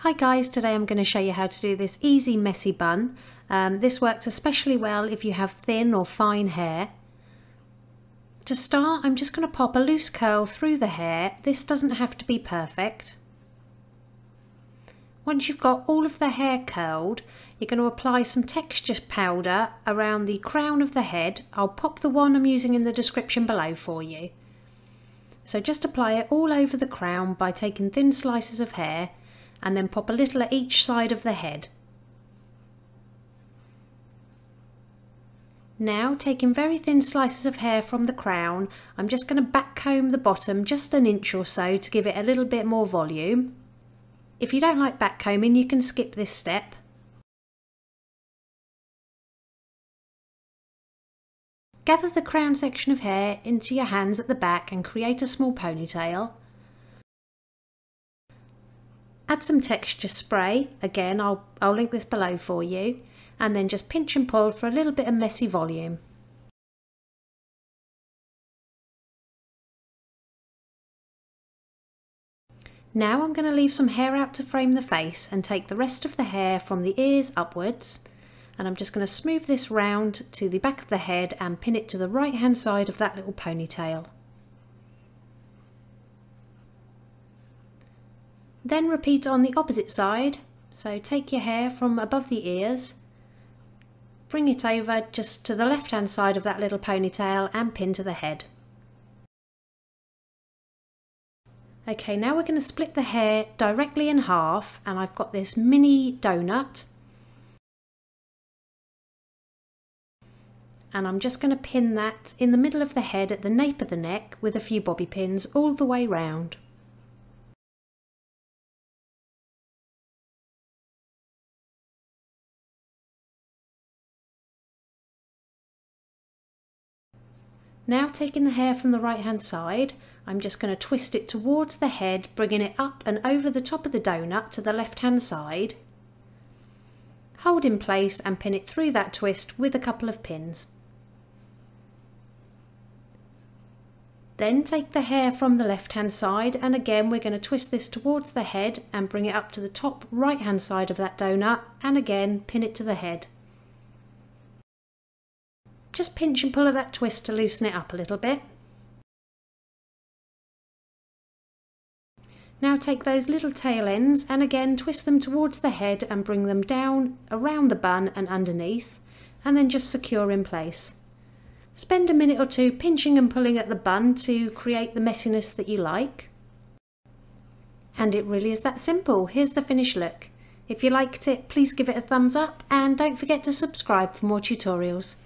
Hi guys, today I'm going to show you how to do this easy messy bun. This works especially well if you have thin or fine hair. To start, I'm just going to pop a loose curl through the hair. This doesn't have to be perfect. Once you've got all of the hair curled, you're going to apply some texture powder around the crown of the head. I'll pop the one I'm using in the description below for you. So just apply it all over the crown by taking thin slices of hair and then pop a little at each side of the head. Now, taking very thin slices of hair from the crown, I'm just going to back comb the bottom just an inch or so to give it a little bit more volume. If you don't like back combing, you can skip this step. Gather the crown section of hair into your hands at the back and create a small ponytail. Add some texture spray, again I'll link this below for you, and then just pinch and pull for a little bit of messy volume. Now I'm going to leave some hair out to frame the face and take the rest of the hair from the ears upwards, and I'm just going to smooth this round to the back of the head and pin it to the right hand side of that little ponytail. Then repeat on the opposite side, so take your hair from above the ears, bring it over just to the left hand side of that little ponytail and pin to the head. Okay, now we're going to split the hair directly in half, and I've got this mini donut. And I'm just going to pin that in the middle of the head at the nape of the neck with a few bobby pins all the way round. Now, taking the hair from the right hand side, I'm just going to twist it towards the head, bringing it up and over the top of the donut to the left hand side. Hold in place and pin it through that twist with a couple of pins. Then take the hair from the left hand side, and again we're going to twist this towards the head and bring it up to the top right hand side of that donut, and again pin it to the head. Just pinch and pull at that twist to loosen it up a little bit. Now take those little tail ends and again twist them towards the head and bring them down around the bun and underneath, and then just secure in place. Spend a minute or two pinching and pulling at the bun to create the messiness that you like. And it really is that simple. Here's the finished look. If you liked it, please give it a thumbs up and don't forget to subscribe for more tutorials.